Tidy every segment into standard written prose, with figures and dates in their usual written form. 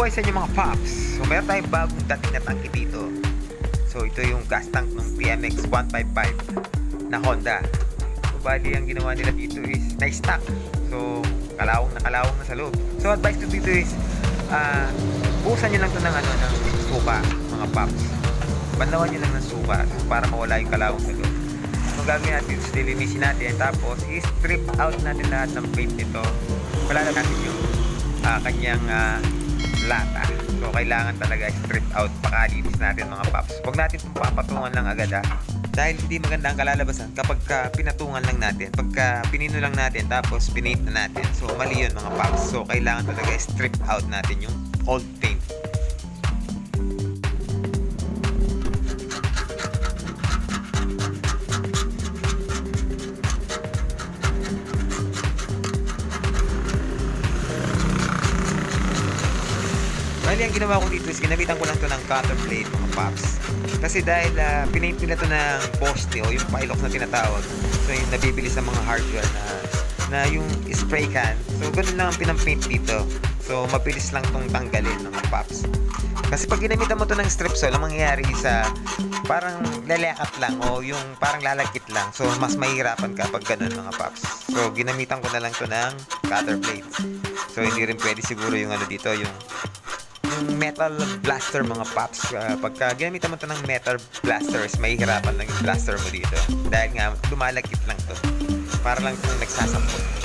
buhay sa inyo mga Pops. So meron tayong bagong dating na tangke dito. So ito yung gas tank ng PMX 155 na Honda. So bali ang ginawa nila dito is na-stack. So kalawang na sa loob. So advice ko dito is buhusan nyo lang to ng ng suka mga Pops. Banlawan nyo lang ng suka para mawala yung kalawang sa loob. So gagawin natin is dilinisin natin, tapos i-strip out natin lahat ng paint nito. Wala na natin yung kanyang lata. So kailangan talaga strip out, pakalinis natin mga Pops. Huwag natin itong papatungan lang agad dahil hindi maganda ang kalalabasan kapag pinatungan lang natin. Pagka pinino lang natin tapos pinaint na natin, so mali yun mga Pops. So kailangan talaga strip out natin yung old paint. Bali, ang ginawa ko dito is ginamitan ko lang to ng cutter blade mga Pops. Kasi dahil pinaint nila to ng poste o yung pilok na tinatawag. So yung nabibili sa mga hardware na yung spray can. So ganun lang ang pinampaint dito. So mabilis lang tong tanggalin mga Pops. Kasi pag ginamitan mo to ng strip saw, ang mangyayari sa parang lalakat lang o yung parang lalagkit lang. So mas mahihirapan ka pag ganun mga Pops. So ginamitan ko na lang to ng cutter blades. So hindi rin pwede siguro yung dito, yung metal blaster mga Pops. Pagka ginamitan mo ito ng metal blasters, mahihirapan lang yung blaster mo dito dahil nga lumalagkit lang to, para lang kung nagsasampot.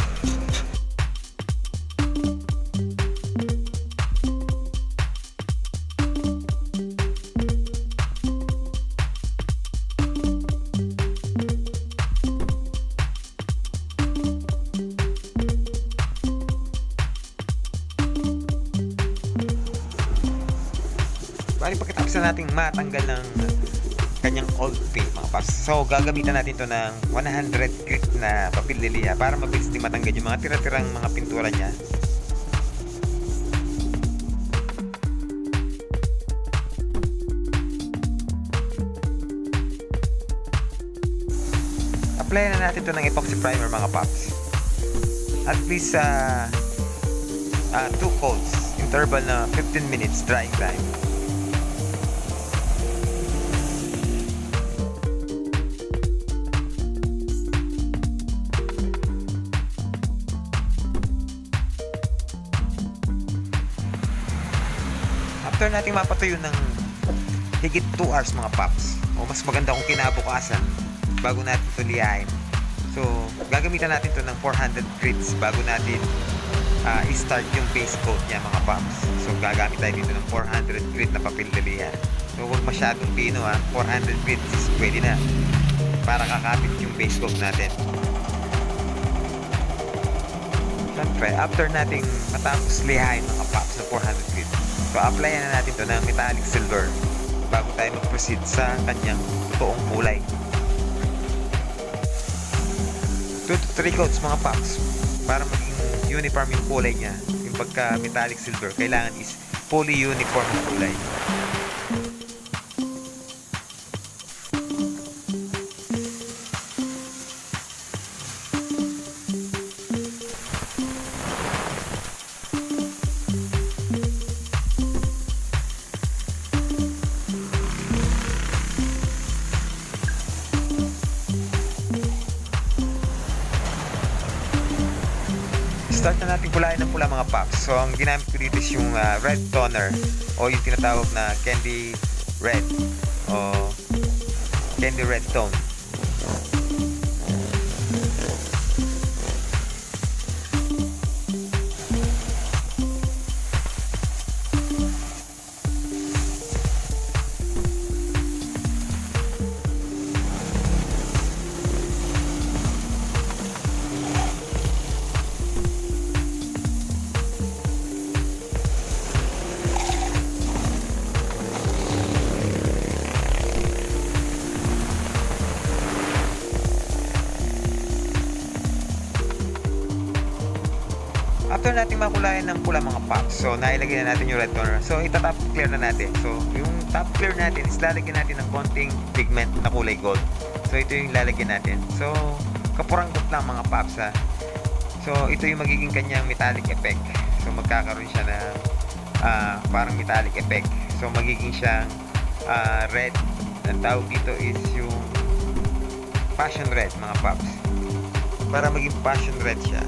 Bali, pagkatapos na nating matanggal ng kanyang old paint mga Pops, so gagamitan natin to ng 100 grit na papel liliya para mabilis din matanggal yung mga tira-tirang mga pintura niya. Apply na natin to ng epoxy primer mga Pops. At least 2 coats, interval na 15 minutes drying time. After nating mapatuyo ng higit 2 hours mga Pops, o mas maganda kung kinabukasan bago natin ito liyahin. So gagamitan natin ito ng 400 grits bago natin i-start yung base coat niya mga Pops. So gagamit tayo dito ng 400 grit na papel liliya. So huwag masyadong pino 400 grits is pwede na para kakapit yung base coat natin. Siyempre, after nating matapos lihain mga Pops na 400 grits, so apply na natin to ng metallic silver bago tayo mag-proceed sa kanyang totoong kulay. 2 to 3 coats mga Pops para maging uniform yung kulay niya. Yung pagka metallic silver, kailangan is fully uniform yung kulay. Start na natin kulayan ng pula mga Pops. So ang ginamit ko dito is yung red toner o yung tinatawag na candy red o candy red tone. After natin makulayan ng pula mga Pops, so nailagay na natin yung red toner. So itatap clear na natin. So yung top clear natin is lalagyan natin ng konting pigment na kulay gold. So ito yung lalagyan natin. So kapuranggot lang mga Pops So ito yung magiging kanyang metallic effect. So magkakaroon siya ng parang metallic effect. So magiging siyang red. Ang tawag dito is yung passion red, mga paps. Para maging passion red siya.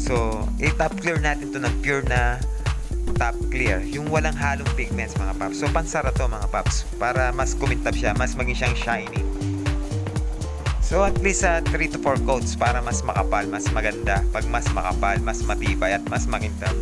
So, i-top clear natin to ng pure na top clear. Yung walang halong pigments, mga paps. So, pansara to, mga paps. Para mas kumintab siya, mas maging siyang shiny. So, at least 3 to 4 coats para mas makapal, mas maganda. Pag mas makapal, mas matibay at mas makintab.